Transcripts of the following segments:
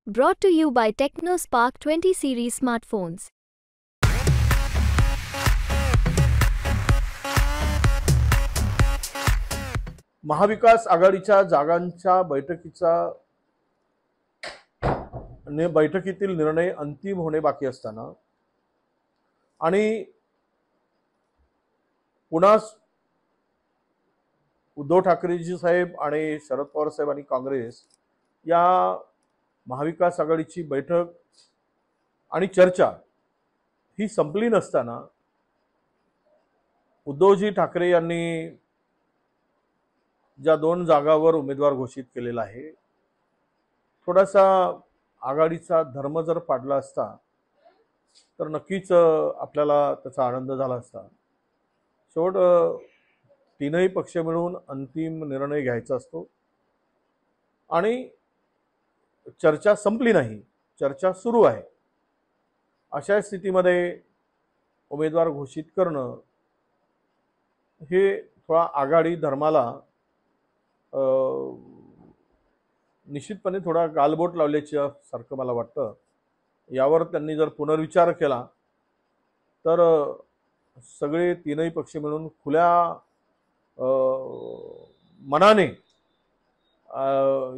Brought to you by TechnoSpark 20 series smartphones. महाविकास आघाडीच्या जागांच्या बैठकीतील निर्णय अंतिम होणे बाकी असताना आणि पुन्हा उद्धव ठाकरेजी साहेब आणि शरद पवार साहेब आणि काँग्रेस या महाविकास आघाडीची बैठक आणि चर्चा ही संपली नसताना उद्धवजी ठाकरे यांनी ज्या 2 जागावर उमेदवार घोषित केलेला आहे, थोडासा आघाडीचा धर्म जर पाडला असता तर नक्कीच आपल्याला त्याचा आनंद झाला असता। शेवट तीनही पक्ष मिळून अंतिम निर्णय घ्यायचा असतो आणि चर्चा संपली नाही, चर्चा सुरू आहे। अशा स्थितीमध्ये उमेदवार घोषित करणं हे थोडा आघाडी धर्माला निश्चितपणे थोडा गालबोट लावल्याच्या सारखं मला वाटतं। यावर त्यांनी जर पुनर्विचार केला तर सगळे तीनही पक्ष मिळून खुल्या मनाने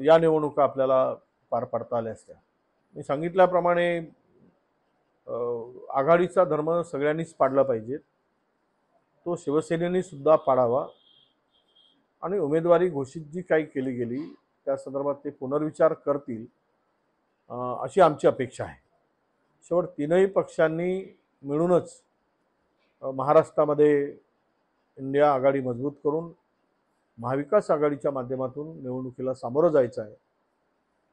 या निवडणुका आपल्याला पार पाडता आल्या असत्या। मी सांगितल्याप्रमाणे आघाडीचा धर्म सगळ्यांनीच पाडला पाहिजे, तो शिवसेनेने सुद्धा पाडावा आणि उमेदवारी घोषित जी काही केली गेली त्या संदर्भात ते पुनर्विचार करतील अशी आमची अपेक्षा आहे। शेवट तीनही पक्षांनी मिळूनच महाराष्ट्रामध्ये इंडिया आघाडी मजबूत करून महाविकास आघाडीच्या माध्यमातून निवडणुकीला सामोरं जायचं आहे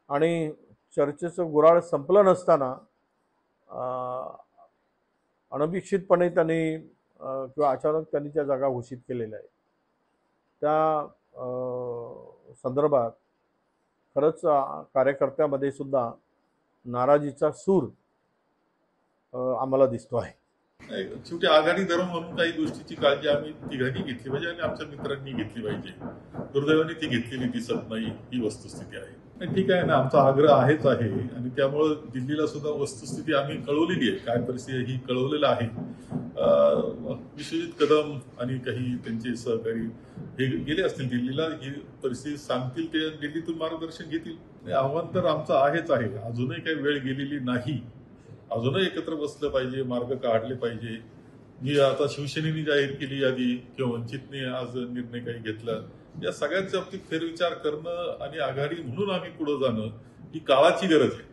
आणि चर्चेचं गुऱ्हाळ संपलं नसताना अनपेक्षितपणे त्यांनी किंवा अचानक त्यांनी त्या जागा घोषित केलेल्या आहेत। त्या संदर्भात खरंच कार्यकर्त्यामध्ये सुद्धा नाराजीचा सूर आम्हाला दिसतो आहे। शेवटी आघाडी धर्म म्हणून काही गोष्टीची काळजी आम्ही तिघांनी घेतली पाहिजे आणि आमच्या मित्रांनी घेतली पाहिजे। दुर्दैवाने ती घेतलेली दिसत नाही, ही वस्तुस्थिती आहे। ठीक आहे ना, आमचा आग्रह आहेच आहे आणि त्यामुळे दिल्लीला सुद्धा वस्तुस्थिती आम्ही कळवलेली आहे, काय परिस्थिती ही कळवलेलं आहे। विश्वजित कदम आणि काही त्यांचे सहकारी हे गेले असतील दिल्लीला, ही परिस्थिती सांगतील, ते दिल्लीतून मार्गदर्शन घेतील। आव्हान तर आमचं आहेच आहे, अजूनही काही वेळ गेलेली नाही, अजूनही एकत्र बसलं पाहिजे, मार्ग काढले पाहिजे। जी आता शिवसेनेने जाहीर केली यादी किंवा वंचितने आज निर्णय काही घेतला, या सगळ्यांच्या बाबतीत फेरविचार करणं आणि आघाडी म्हणून आम्ही पुढे जाणं ही काळाची गरज आहे।